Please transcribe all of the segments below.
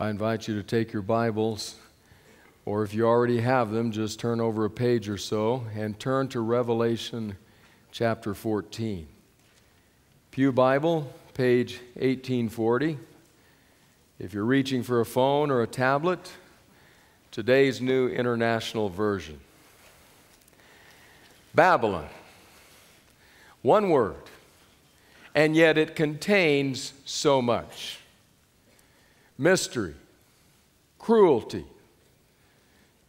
I invite you to take your Bibles, or if you already have them, just turn over a page or so and turn to Revelation chapter 14. Pew Bible, page 1840. If you're reaching for a phone or a tablet, today's New International Version. Babylon. One word, and yet it contains so much. Mystery, cruelty,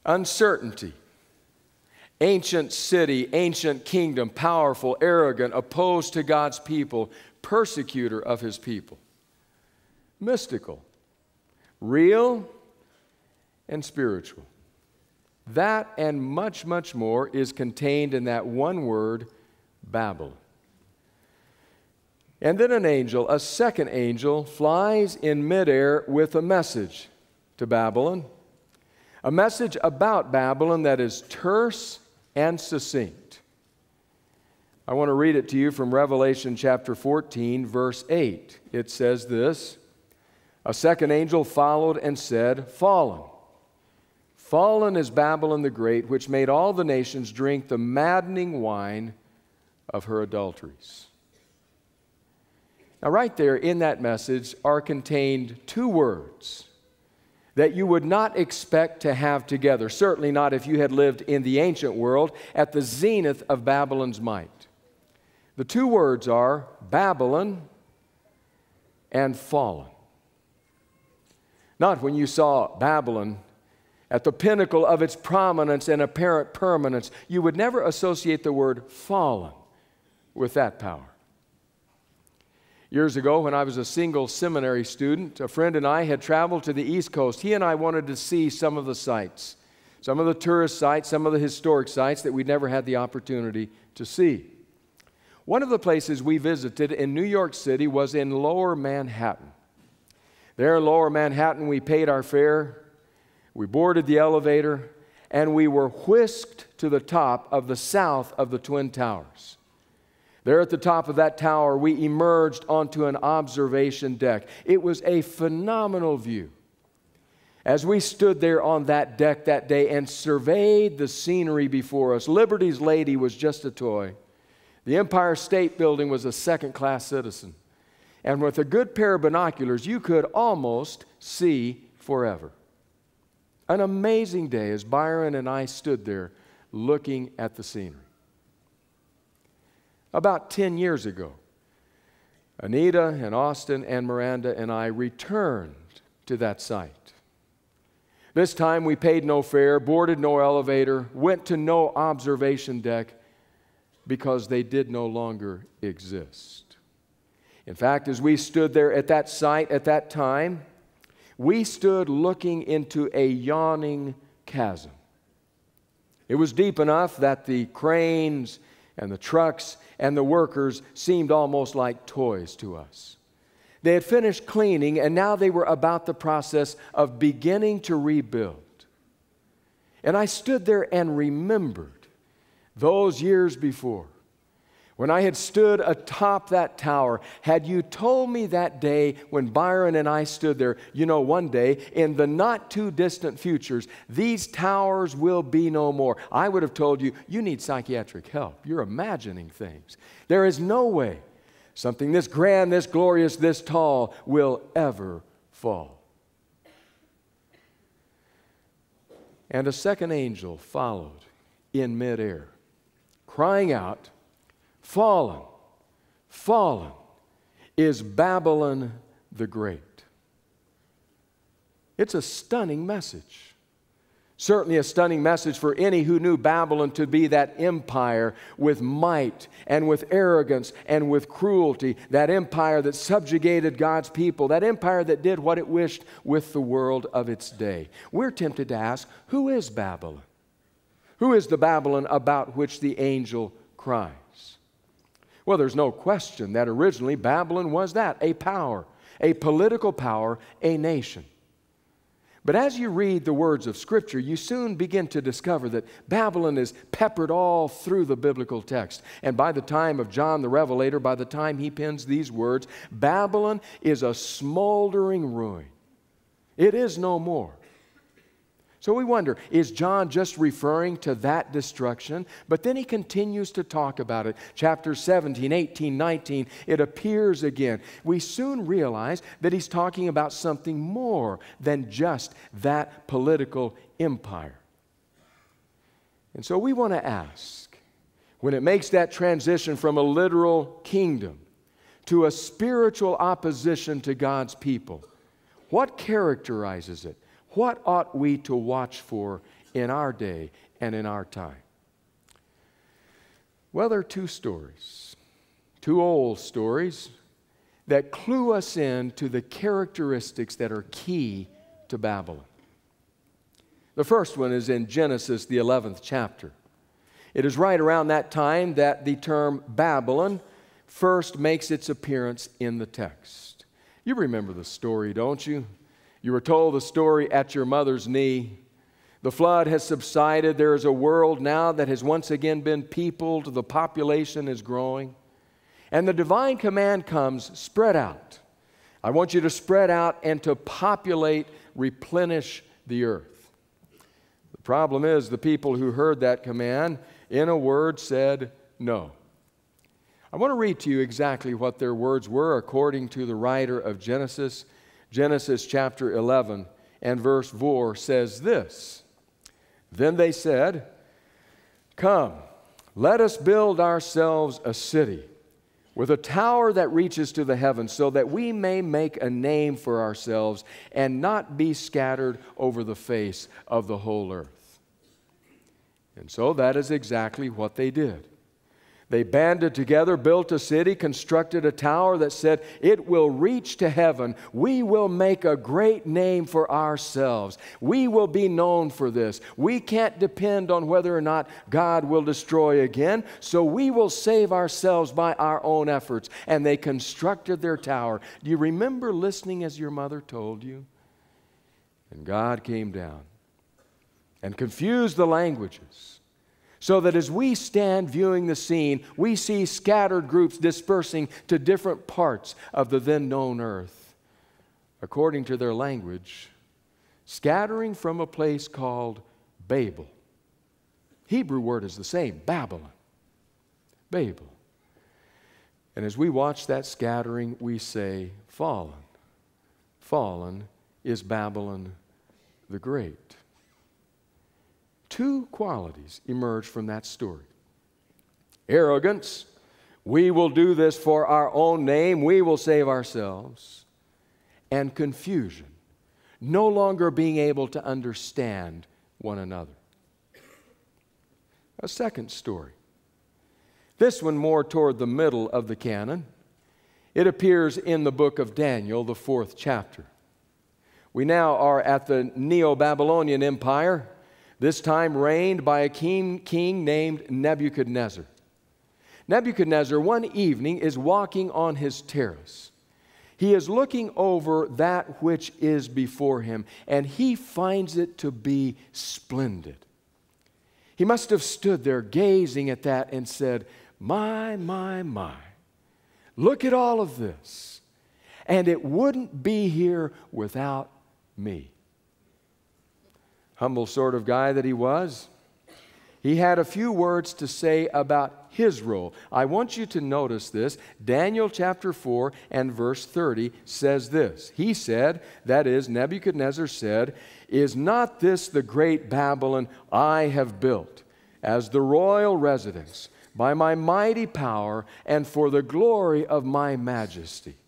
uncertainty, ancient city, ancient kingdom, powerful, arrogant, opposed to God's people, persecutor of His people. Mystical, real, and spiritual. That and much, much more is contained in that one word, Babylon. And then an angel, a second angel, flies in midair with a message to Babylon. A message about Babylon that is terse and succinct. I want to read it to you from Revelation chapter 14, verse 8. It says this, "A second angel followed and said, 'Fallen. Fallen is Babylon the Great, which made all the nations drink the maddening wine of her adulteries.'" Now, right there in that message are contained two words that you would not expect to have together, certainly not if you had lived in the ancient world at the zenith of Babylon's might. The two words are Babylon and fallen. Not when you saw Babylon at the pinnacle of its prominence and apparent permanence, you would never associate the word fallen with that power. Years ago, when I was a single seminary student, a friend and I had traveled to the East Coast. He and I wanted to see some of the sites, some of the tourist sites, some of the historic sites that we'd never had the opportunity to see. One of the places we visited in New York City was in Lower Manhattan. There in Lower Manhattan, we paid our fare, we boarded the elevator, and we were whisked to the top of the south of the Twin Towers. There at the top of that tower, we emerged onto an observation deck. It was a phenomenal view. As we stood there on that deck that day and surveyed the scenery before us, Liberty's Lady was just a toy. The Empire State Building was a second-class citizen. And with a good pair of binoculars, you could almost see forever. An amazing day as Byron and I stood there looking at the scenery. About 10 years ago, Anita and Austin and Miranda and I returned to that site. This time we paid no fare, boarded no elevator, went to no observation deck because they did no longer exist. In fact, as we stood there at that site at that time, we stood looking into a yawning chasm. It was deep enough that the cranes and the trucks and the workers seemed almost like toys to us. They had finished cleaning, and now they were about the process of beginning to rebuild. And I stood there and remembered those years before, when I had stood atop that tower. Had you told me that day when Byron and I stood there, you know, one day in the not too distant futures, these towers will be no more, I would have told you, you need psychiatric help. You're imagining things. There is no way something this grand, this glorious, this tall will ever fall. And a second angel followed in midair, crying out, "Fallen, fallen is Babylon the Great." It's a stunning message. Certainly a stunning message for any who knew Babylon to be that empire with might and with arrogance and with cruelty, that empire that subjugated God's people, that empire that did what it wished with the world of its day. We're tempted to ask, who is Babylon? Who is the Babylon about which the angel cries? Well, there's no question that originally Babylon was that, a power, a political power, a nation. But as you read the words of Scripture, you soon begin to discover that Babylon is peppered all through the biblical text. And by the time of John the Revelator, by the time he pens these words, Babylon is a smoldering ruin. It is no more. So we wonder, is John just referring to that destruction? But then he continues to talk about it. Chapters 17, 18, 19, it appears again. We soon realize that he's talking about something more than just that political empire. And so we want to ask, when it makes that transition from a literal kingdom to a spiritual opposition to God's people, what characterizes it? What ought we to watch for in our day and in our time? Well, there are two stories, two old stories that clue us in to the characteristics that are key to Babylon. The first one is in Genesis, the 11th chapter. It is right around that time that the term Babylon first makes its appearance in the text. You remember the story, don't you? You were told the story at your mother's knee. The flood has subsided. There is a world now that has once again been peopled. The population is growing. And the divine command comes, spread out. I want you to spread out and to populate, replenish the earth. The problem is the people who heard that command, in a word, said no. I want to read to you exactly what their words were according to the writer of Genesis. Genesis chapter 11 and verse 4 says this, "Then they said, 'Come, let us build ourselves a city with a tower that reaches to the heavens, so that we may make a name for ourselves and not be scattered over the face of the whole earth.'" And so that is exactly what they did. They banded together, built a city, constructed a tower that said, "It will reach to heaven. We will make a great name for ourselves. We will be known for this. We can't depend on whether or not God will destroy again, so we will save ourselves by our own efforts." And they constructed their tower. Do you remember listening as your mother told you? And God came down and confused the languages, so that as we stand viewing the scene, we see scattered groups dispersing to different parts of the then known earth, according to their language, scattering from a place called Babel. Hebrew word is the same, Babylon. Babel. And as we watch that scattering, we say, "Fallen. Fallen is Babylon the Great." Two qualities emerge from that story. Arrogance, we will do this for our own name, we will save ourselves. And confusion, no longer being able to understand one another. A second story. This one more toward the middle of the canon. It appears in the book of Daniel, the 4th chapter. We now are at the Neo-Babylonian Empire, this time reigned by a king named Nebuchadnezzar. Nebuchadnezzar one evening is walking on his terrace. He is looking over that which is before him, and he finds it to be splendid. He must have stood there gazing at that and said, my, look at all of this, and it wouldn't be here without me." Humble sort of guy that he was, he had a few words to say about his role. I want you to notice this. Daniel chapter 4 and verse 30 says this. He said, that is, Nebuchadnezzar said, "Is not this the great Babylon I have built as the royal residence by my mighty power and for the glory of my majesty?"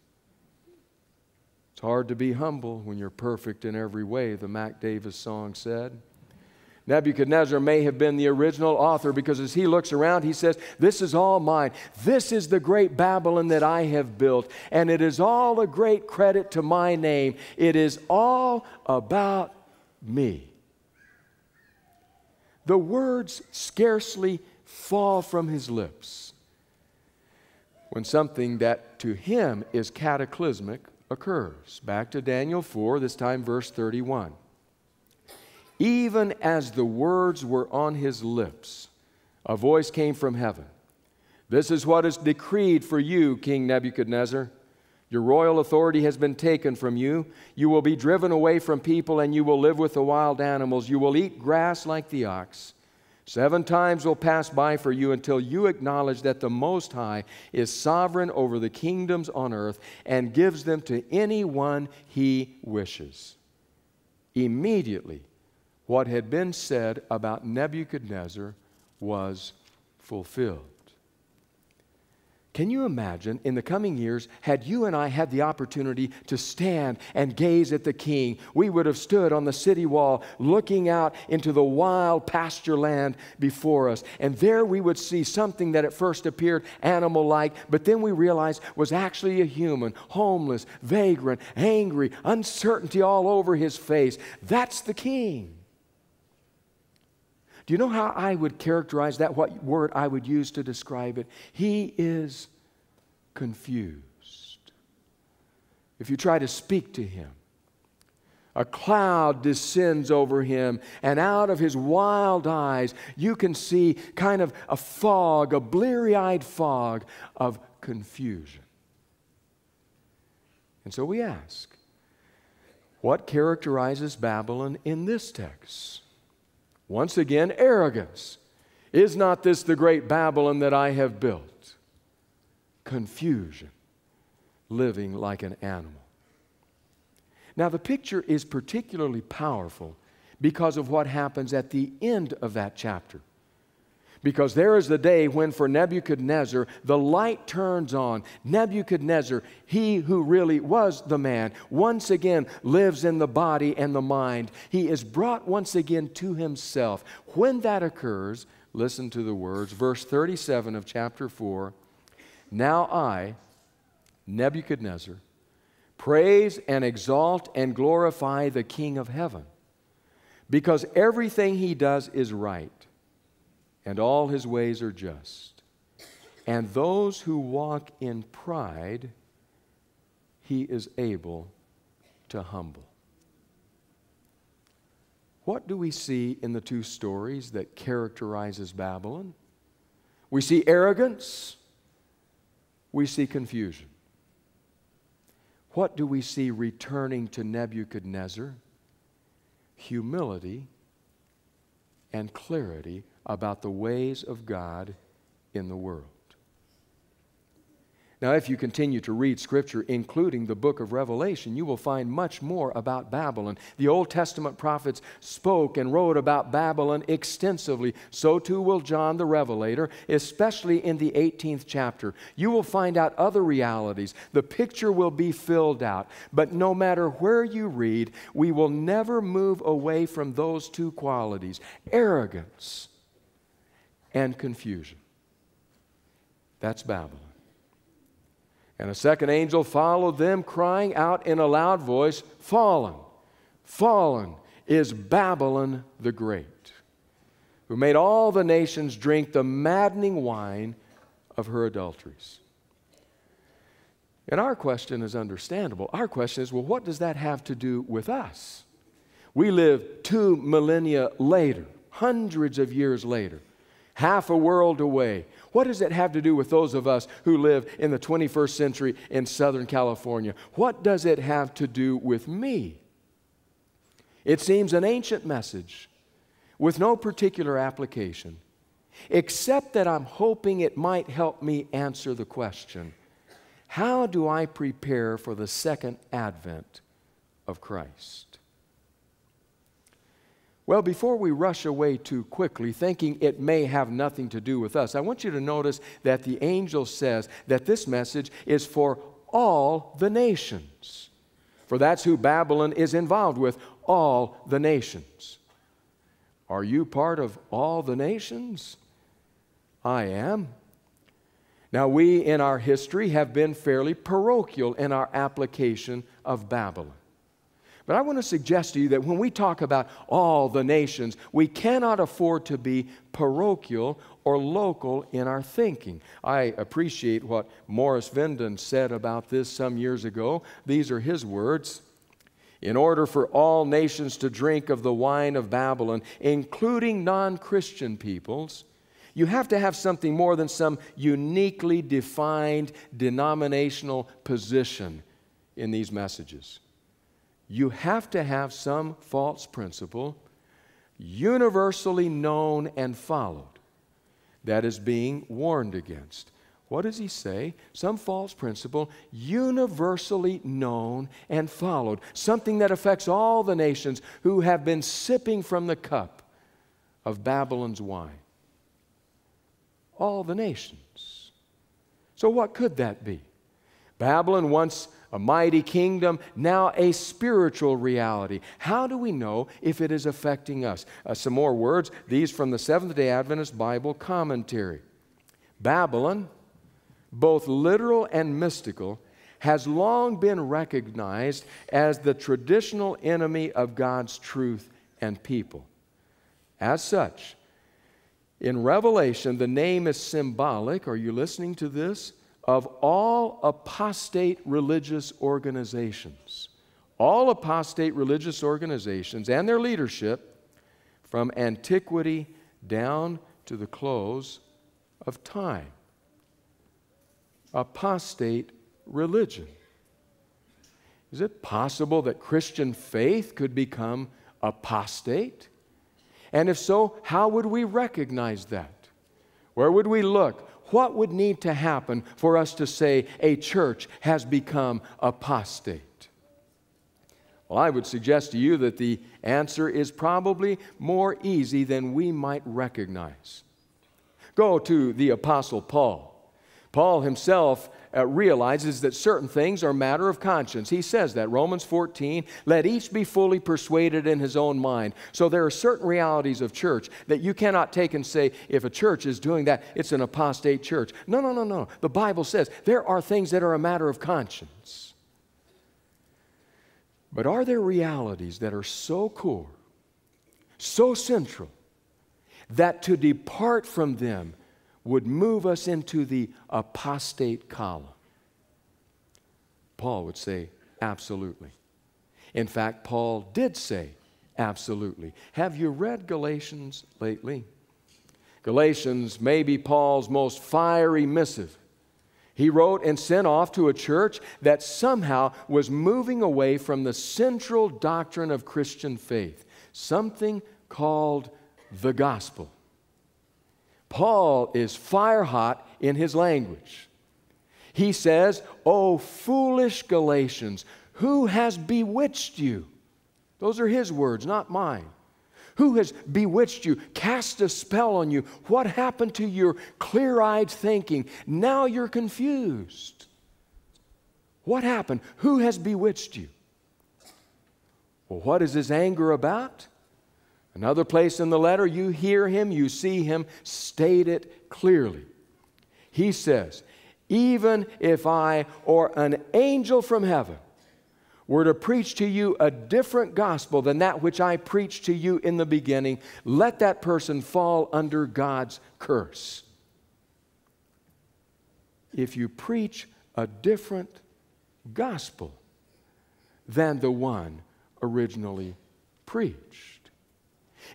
It's hard to be humble when you're perfect in every way, the Mac Davis song said. Nebuchadnezzar may have been the original author, because as he looks around, he says, "This is all mine. This is the great Babylon that I have built, and it is all a great credit to my name. It is all about me." The words scarcely fall from his lips when something that to him is cataclysmic occurs. Back to Daniel 4, this time verse 31. "Even as the words were on his lips, a voice came from heaven. 'This is what is decreed for you, King Nebuchadnezzar. Your royal authority has been taken from you. You will be driven away from people, and you will live with the wild animals. You will eat grass like the ox. 7 times will pass by for you until you acknowledge that the Most High is sovereign over the kingdoms on earth and gives them to anyone He wishes." Immediately, what had been said about Nebuchadnezzar was fulfilled. Can you imagine, in the coming years, had you and I had the opportunity to stand and gaze at the king, we would have stood on the city wall looking out into the wild pasture land before us. And there we would see something that at first appeared animal-like, but then we realized was actually a human, homeless, vagrant, angry, uncertainty all over his face. That's the king. Do you know how I would characterize that, what word I would use to describe it? He is confused. If you try to speak to him, a cloud descends over him, and out of his wild eyes, you can see kind of a fog, a bleary-eyed fog of confusion. And so we ask, what characterizes Babylon in this text? Once again, arrogance. Is not this the great Babylon that I have built? Confusion. Living like an animal. Now, the picture is particularly powerful because of what happens at the end of that chapter. Because there is the day when for Nebuchadnezzar, the light turns on. Nebuchadnezzar, he who really was the man, once again lives in the body and the mind. He is brought once again to himself. When that occurs, listen to the words, verse 37 of chapter 4. "Now I, Nebuchadnezzar, praise and exalt and glorify the King of heaven, because everything he does is right, and all his ways are just. And those who walk in pride, he is able to humble." What do we see in the two stories that characterizes Babylon? We see arrogance. We see confusion. What do we see returning to Nebuchadnezzar? Humility and clarity about the ways of God in the world. Now, if you continue to read Scripture, including the book of Revelation, you will find much more about Babylon. The Old Testament prophets spoke and wrote about Babylon extensively. So too will John the Revelator, especially in the 18th chapter. You will find out other realities. The picture will be filled out. But no matter where you read, we will never move away from those two qualities: arrogance and confusion. That's Babylon. And a second angel followed them, crying out in a loud voice, "Fallen, fallen is Babylon the Great, who made all the nations drink the maddening wine of her adulteries." And our question is understandable. Our question is, well, what does that have to do with us? We live 2 millennia later, hundreds of years later, half a world away. What does it have to do with those of us who live in the 21st century in Southern California? What does it have to do with me? It seems an ancient message with no particular application, except that I'm hoping it might help me answer the question, how do I prepare for the second advent of Christ? Well, before we rush away too quickly, thinking it may have nothing to do with us, I want you to notice that the angel says that this message is for all the nations. For that's who Babylon is involved with, all the nations. Are you part of all the nations? I am. Now, we in our history have been fairly parochial in our application of Babylon. But I want to suggest to you that when we talk about all the nations, we cannot afford to be parochial or local in our thinking. I appreciate what Morris Venden said about this some years ago. These are his words. "In order for all nations to drink of the wine of Babylon, including non-Christian peoples, You have to have something more than some uniquely defined denominational position in these messages. You have to have some false principle universally known and followed that is being warned against. What does he say? Some false principle universally known and followed. Something that affects all the nations who have been sipping from the cup of Babylon's wine. All the nations. So what could that be? Babylon, once a mighty kingdom, now a spiritual reality. How do we know if it is affecting us? Some more words, these from the Seventh-day Adventist Bible Commentary. Babylon, both literal and mystical, has long been recognized as the traditional enemy of God's truth and people. As such, in Revelation, the name is symbolic, are you listening to this, of all apostate religious organizations. All apostate religious organizations and their leadership from antiquity down to the close of time. Apostate religion. Is it possible that Christian faith could become apostate? And if so, how would we recognize that? Where would we look? What would need to happen for us to say a church has become apostate? Well, I would suggest to you that the answer is probably more easy than we might recognize. Go to the Apostle Paul. Paul himself realizes that certain things are a matter of conscience. He says that, Romans 14, let each be fully persuaded in his own mind. So there are certain realities of church that you cannot take and say, if a church is doing that, it's an apostate church. No, no, no, no. The Bible says there are things that are a matter of conscience. But are there realities that are so core, so central, that to depart from them would move us into the apostate column? Paul would say, absolutely. In fact, Paul did say, absolutely. Have you read Galatians lately? Galatians may be Paul's most fiery missive. He wrote and sent off to a church that somehow was moving away from the central doctrine of Christian faith, something called the gospel. Paul is fire hot in his language. He says, "O foolish Galatians, who has bewitched you?" Those are his words, not mine. Who has bewitched you, cast a spell on you? What happened to your clear-eyed thinking? Now you're confused. What happened? Who has bewitched you? Well, what is his anger about? Another place in the letter, you hear him, you see him state it clearly. He says, even if I or an angel from heaven were to preach to you a different gospel than that which I preached to you in the beginning, let that person fall under God's curse. If you preach a different gospel than the one originally preached.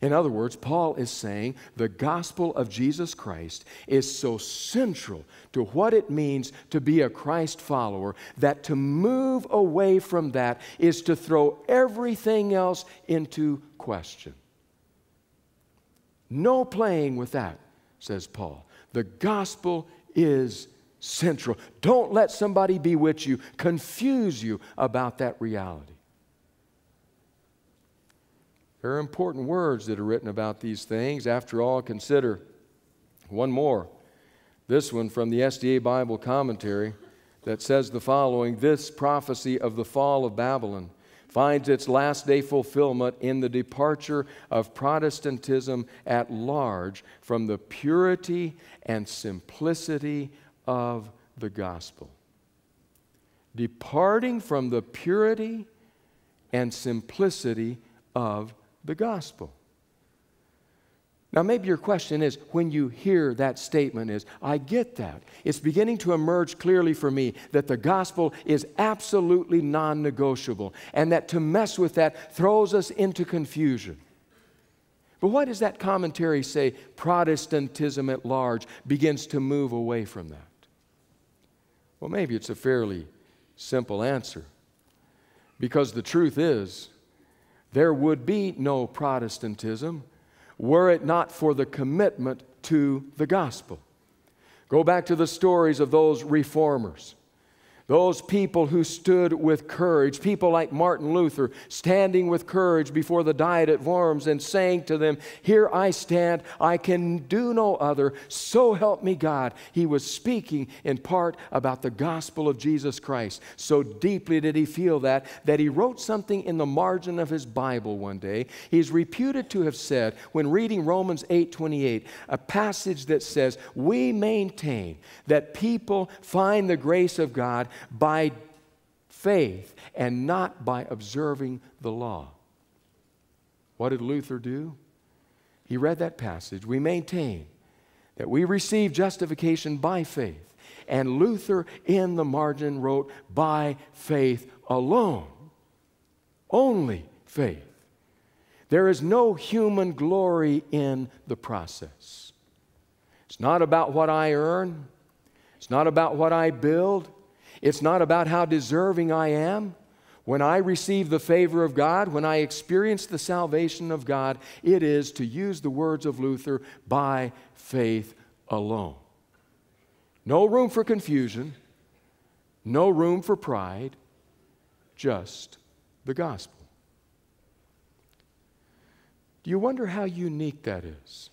In other words, Paul is saying the gospel of Jesus Christ is so central to what it means to be a Christ follower that to move away from that is to throw everything else into question. No playing with that, says Paul. The gospel is central. Don't let somebody bewitch you, confuse you about that reality. There are important words that are written about these things. After all, consider one more. This one from the SDA Bible Commentary that says the following: this prophecy of the fall of Babylon finds its last day fulfillment in the departure of Protestantism at large from the purity and simplicity of the gospel. Departing from the purity and simplicity of the gospel. Now, maybe your question is, when you hear that statement is, I get that. It's beginning to emerge clearly for me that the gospel is absolutely non-negotiable and that to mess with that throws us into confusion. But what does that commentary say? Protestantism at large begins to move away from that. Well, maybe it's a fairly simple answer. Because the truth is, there would be no Protestantism were it not for the commitment to the gospel. Go back to the stories of those reformers. Those people who stood with courage, people like Martin Luther, standing with courage before the Diet at Worms and saying to them, "Here I stand, I can do no other, so help me God." He was speaking in part about the gospel of Jesus Christ. So deeply did he feel that he wrote something in the margin of his Bible one day. He's reputed to have said, when reading Romans 8:28, a passage that says, "We maintain that people find the grace of God by faith and not by observing the law." What did Luther do? He read that passage. We maintain that we receive justification by faith. And Luther in the margin wrote, by faith alone. Only faith. There is no human glory in the process. It's not about what I earn. It's not about what I build. It's not about how deserving I am. When I receive the favor of God, when I experience the salvation of God, it is, to use the words of Luther, by faith alone. No room for confusion, no room for pride, just the gospel. Do you wonder how unique that is?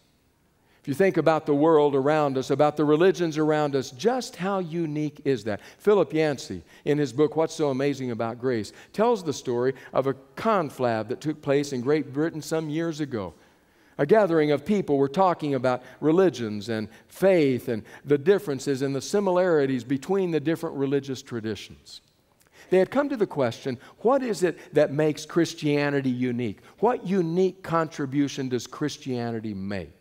If you think about the world around us, about the religions around us, just how unique is that? Philip Yancey, in his book, What's So Amazing About Grace, tells the story of a conflab that took place in Great Britain some years ago. A gathering of people were talking about religions and faith and the differences and the similarities between the different religious traditions. They had come to the question, what is it that makes Christianity unique? What unique contribution does Christianity make?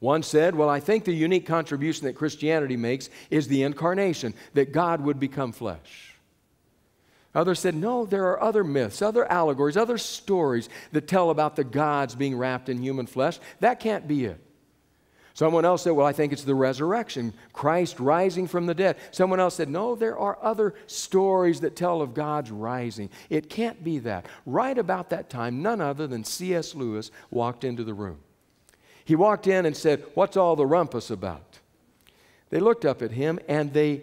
One said, well, I think the unique contribution that Christianity makes is the incarnation, that God would become flesh. Others said, no, there are other myths, other allegories, other stories that tell about the gods being wrapped in human flesh. That can't be it. Someone else said, well, I think it's the resurrection, Christ rising from the dead. Someone else said, no, there are other stories that tell of God's rising. It can't be that. Right about that time, none other than C.S. Lewis walked into the room. He walked in and said, what's all the rumpus about? They looked up at him and they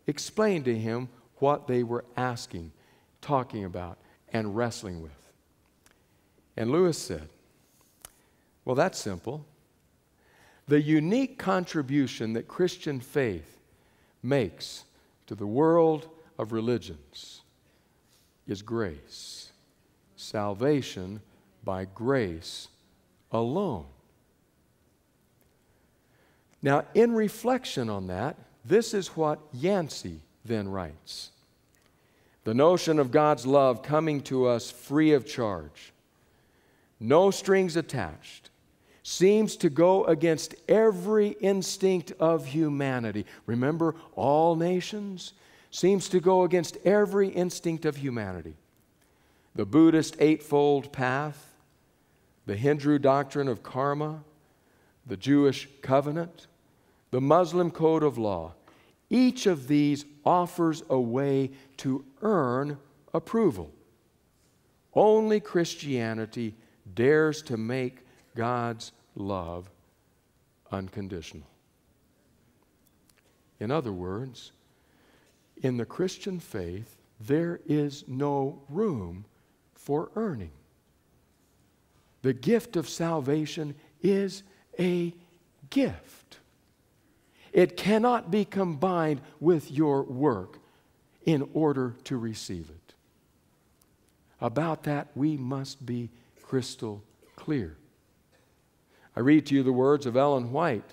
explained to him what they were asking, talking about, and wrestling with. And Lewis said, well, that's simple. The unique contribution that Christian faith makes to the world of religions is grace. Salvation by grace alone. Now, in reflection on that, this is what Yancey then writes. The notion of God's love coming to us free of charge, no strings attached, seems to go against every instinct of humanity. Remember, all nations? Seems to go against every instinct of humanity. The Buddhist eightfold path, the Hindu doctrine of karma, the Jewish covenant, the Muslim code of law, each of these offers a way to earn approval. Only Christianity dares to make God's love unconditional. In other words, in the Christian faith, there is no room for earning. The gift of salvation is a gift. It cannot be combined with your work in order to receive it. About that, we must be crystal clear. I read to you the words of Ellen White.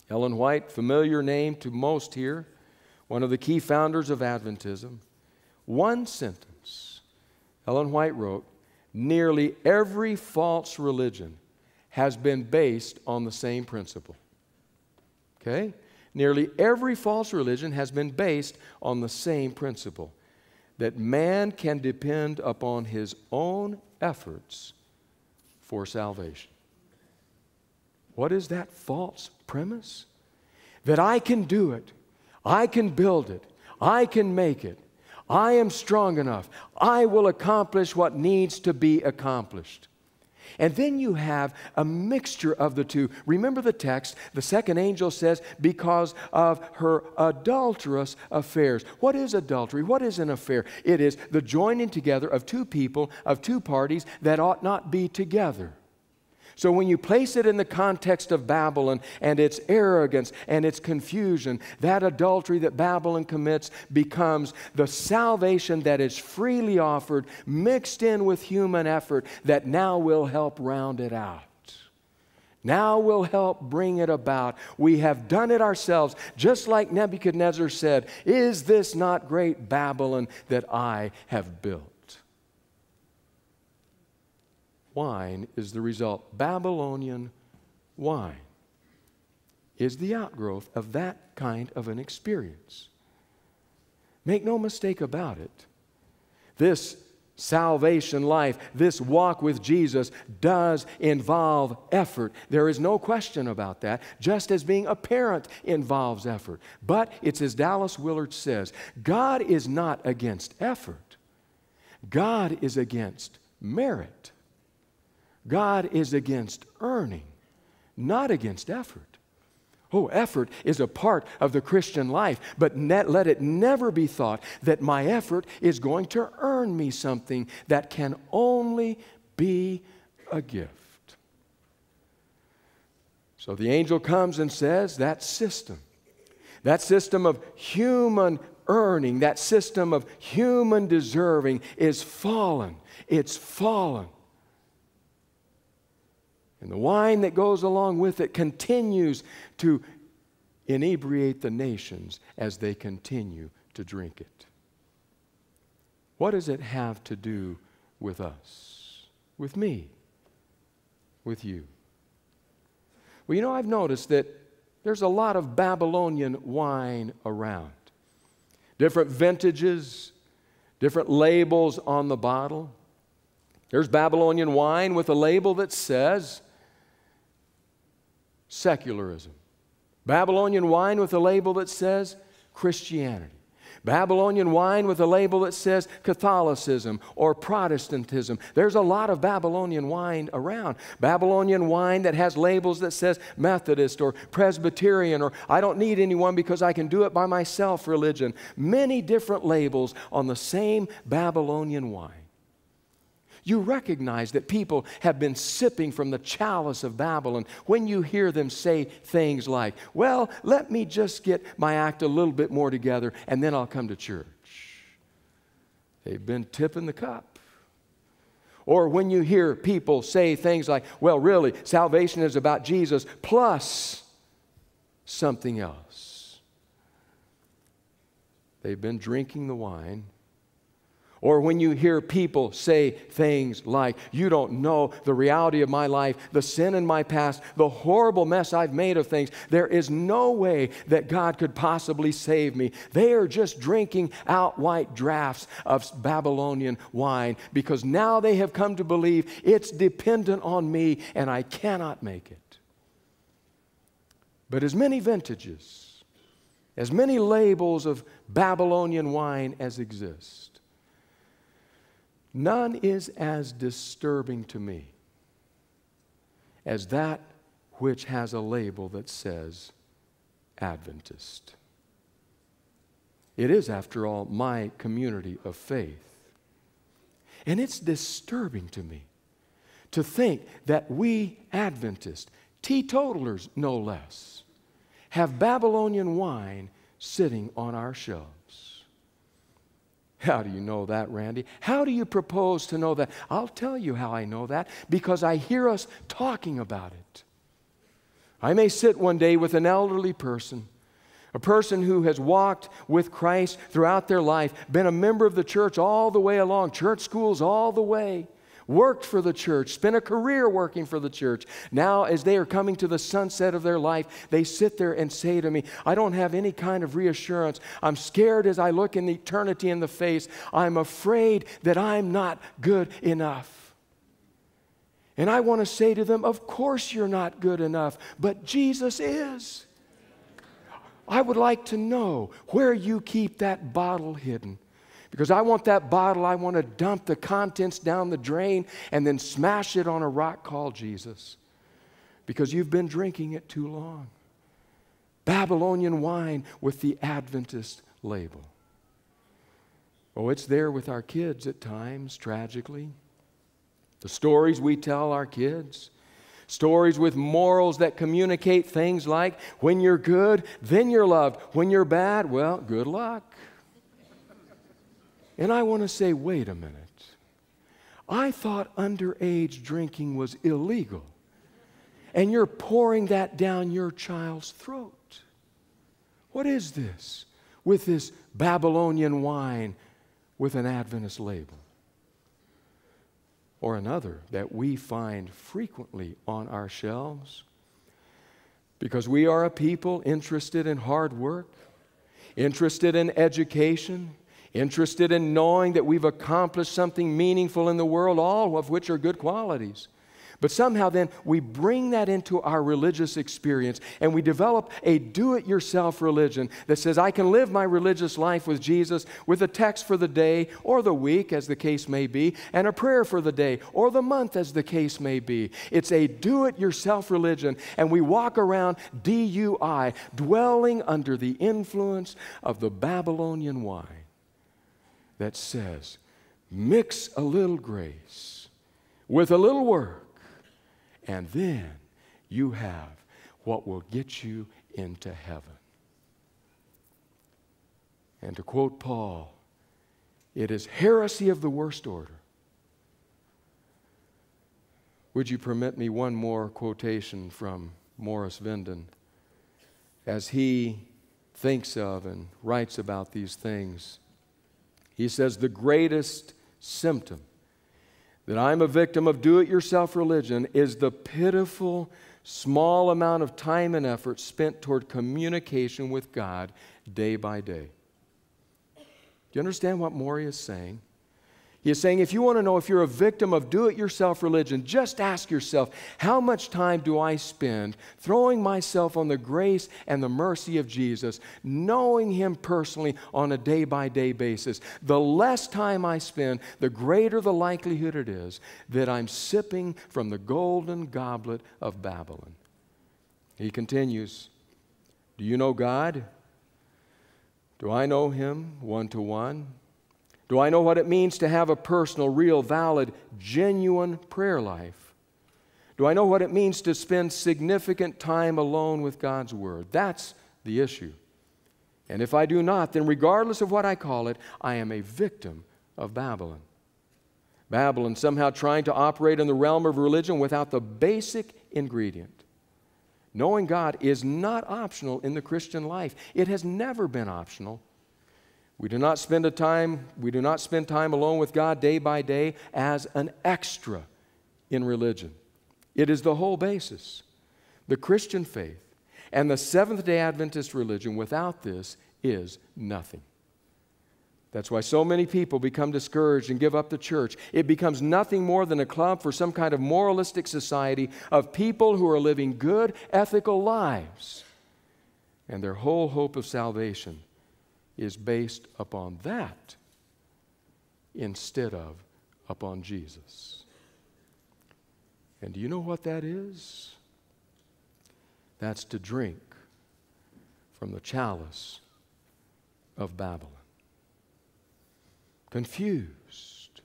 Ellen White, familiar name to most here, one of the key founders of Adventism. One sentence. Ellen White wrote, nearly every false religion has been based on the same principle. Okay? Nearly every false religion has been based on the same principle, that man can depend upon his own efforts for salvation. What is that false premise? That I can do it, I can build it, I can make it, I am strong enough, I will accomplish what needs to be accomplished. And then you have a mixture of the two. Remember the text, the second angel says, because of her adulterous affairs. What is adultery? What is an affair? It is the joining together of two people, of two parties that ought not be together. So when you place it in the context of Babylon and its arrogance and its confusion, that adultery that Babylon commits becomes the salvation that is freely offered, mixed in with human effort, that now will help round it out. Now will help bring it about. We have done it ourselves, just like Nebuchadnezzar said, "Is this not great Babylon that I have built?" Wine is the result. Babylonian wine is the outgrowth of that kind of an experience. Make no mistake about it. This salvation life, this walk with Jesus does involve effort. There is no question about that, just as being a parent involves effort. But it's as Dallas Willard says, God is not against effort. God is against merit. God is against earning, not against effort. Oh, effort is a part of the Christian life, but let it never be thought that my effort is going to earn me something that can only be a gift. So the angel comes and says that system of human earning, that system of human deserving is fallen. It's fallen. And the wine that goes along with it continues to inebriate the nations as they continue to drink it. What does it have to do with us? With me? With you? Well, you know, I've noticed that there's a lot of Babylonian wine around. Different vintages, different labels on the bottle. There's Babylonian wine with a label that says secularism. Babylonian wine with a label that says Christianity. Babylonian wine with a label that says Catholicism or Protestantism. There's a lot of Babylonian wine around. Babylonian wine that has labels that says Methodist or Presbyterian or I don't need anyone because I can do it by myself religion. Many different labels on the same Babylonian wine. You recognize that people have been sipping from the chalice of Babylon when you hear them say things like, well, let me just get my act a little bit more together and then I'll come to church. They've been tipping the cup. Or when you hear people say things like, well, really, salvation is about Jesus plus something else. They've been drinking the wine. Or when you hear people say things like, you don't know the reality of my life, the sin in my past, the horrible mess I've made of things. There is no way that God could possibly save me. They are just drinking outright drafts of Babylonian wine because now they have come to believe it's dependent on me and I cannot make it. But as many vintages, as many labels of Babylonian wine as exist, none is as disturbing to me as that which has a label that says Adventist. It is, after all, my community of faith. And it's disturbing to me to think that we Adventists, teetotalers no less, have Babylonian wine sitting on our shelves. How do you know that, Randy? How do you propose to know that? I'll tell you how I know that, because I hear us talking about it. I may sit one day with an elderly person, a person who has walked with Christ throughout their life, been a member of the church all the way along, church schools all the way, worked for the church, spent a career working for the church. Now, as they are coming to the sunset of their life, they sit there and say to me, I don't have any kind of reassurance. I'm scared as I look in eternity in the face. I'm afraid that I'm not good enough. And I want to say to them, of course you're not good enough, but Jesus is. I would like to know where you keep that bottle hidden. Because I want that bottle, I want to dump the contents down the drain and then smash it on a rock called Jesus. Because you've been drinking it too long. Babylonian wine with the Adventist label. Oh, it's there with our kids at times, tragically. The stories we tell our kids. Stories with morals that communicate things like, when you're good, then you're loved. When you're bad, well, good luck. And I want to say, wait a minute. I thought underage drinking was illegal. And you're pouring that down your child's throat. What is this with this Babylonian wine with an Adventist label? Or another that we find frequently on our shelves. Because we are a people interested in hard work, interested in education, interested in knowing that we've accomplished something meaningful in the world, all of which are good qualities. But somehow then we bring that into our religious experience and we develop a do-it-yourself religion that says I can live my religious life with Jesus with a text for the day or the week as the case may be and a prayer for the day or the month as the case may be. It's a do-it-yourself religion and we walk around DUI, dwelling under the influence of the Babylonian wine that says mix a little grace with a little work. And then you have what will get you into heaven. And to quote Paul, it is heresy of the worst order. Would you permit me one more quotation from Morris Venden as he thinks of and writes about these things? He says, the greatest symptom that I'm a victim of do-it-yourself religion is the pitiful, small amount of time and effort spent toward communication with God day by day. Do you understand what Maury is saying? He is saying if you want to know if you're a victim of do-it-yourself religion, just ask yourself, how much time do I spend throwing myself on the grace and the mercy of Jesus, knowing Him personally on a day-by-day basis? The less time I spend, the greater the likelihood it is that I'm sipping from the golden goblet of Babylon. He continues, do you know God? Do I know Him one-to-one? Do I know what it means to have a personal, real, valid, genuine prayer life? Do I know what it means to spend significant time alone with God's Word? That's the issue. And if I do not, then regardless of what I call it, I am a victim of Babylon. Babylon somehow trying to operate in the realm of religion without the basic ingredient. Knowing God is not optional in the Christian life. It has never been optional. We do not spend time alone with God day by day as an extra in religion. It is the whole basis. The Christian faith and the Seventh-day Adventist religion without this is nothing. That's why so many people become discouraged and give up the church. It becomes nothing more than a club for some kind of moralistic society of people who are living good, ethical lives. And their whole hope of salvation is based upon that instead of upon Jesus. And do you know what that is? That's to drink from the chalice of Babylon. Confused,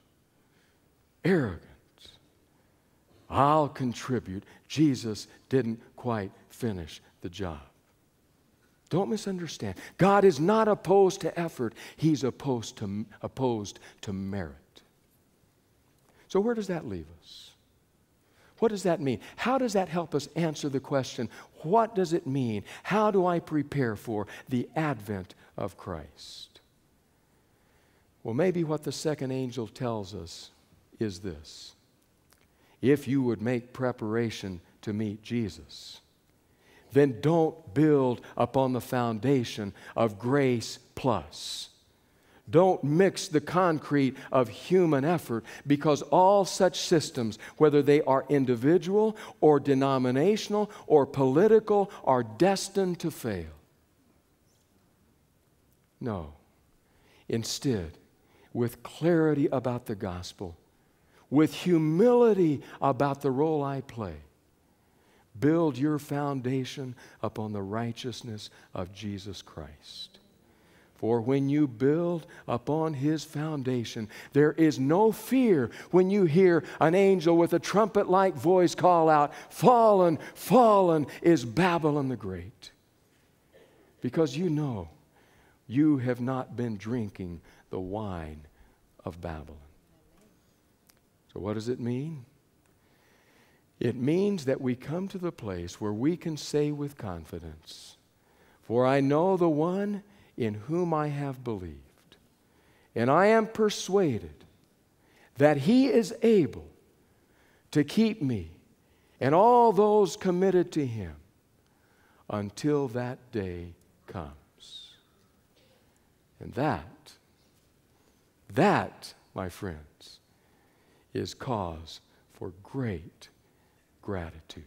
arrogant. I'll contribute. Jesus didn't quite finish the job. Don't misunderstand. God is not opposed to effort. He's opposed to merit. So where does that leave us? What does that mean? How does that help us answer the question, what does it mean? How do I prepare for the advent of Christ? Well, maybe what the second angel tells us is this. If you would make preparation to meet Jesus, then don't build upon the foundation of grace plus. Don't mix the concrete of human effort, because all such systems, whether they are individual or denominational or political, are destined to fail. No. Instead, with clarity about the gospel, with humility about the role I play, build your foundation upon the righteousness of Jesus Christ. For when you build upon His foundation, there is no fear when you hear an angel with a trumpet-like voice call out, "Fallen, fallen is Babylon the Great." Because you know you have not been drinking the wine of Babylon. So what does it mean? It means that we come to the place where we can say with confidence, "For I know the one in whom I have believed, and I am persuaded that He is able to keep me and all those committed to Him until that day comes." And that, my friends, is cause for great gratitude.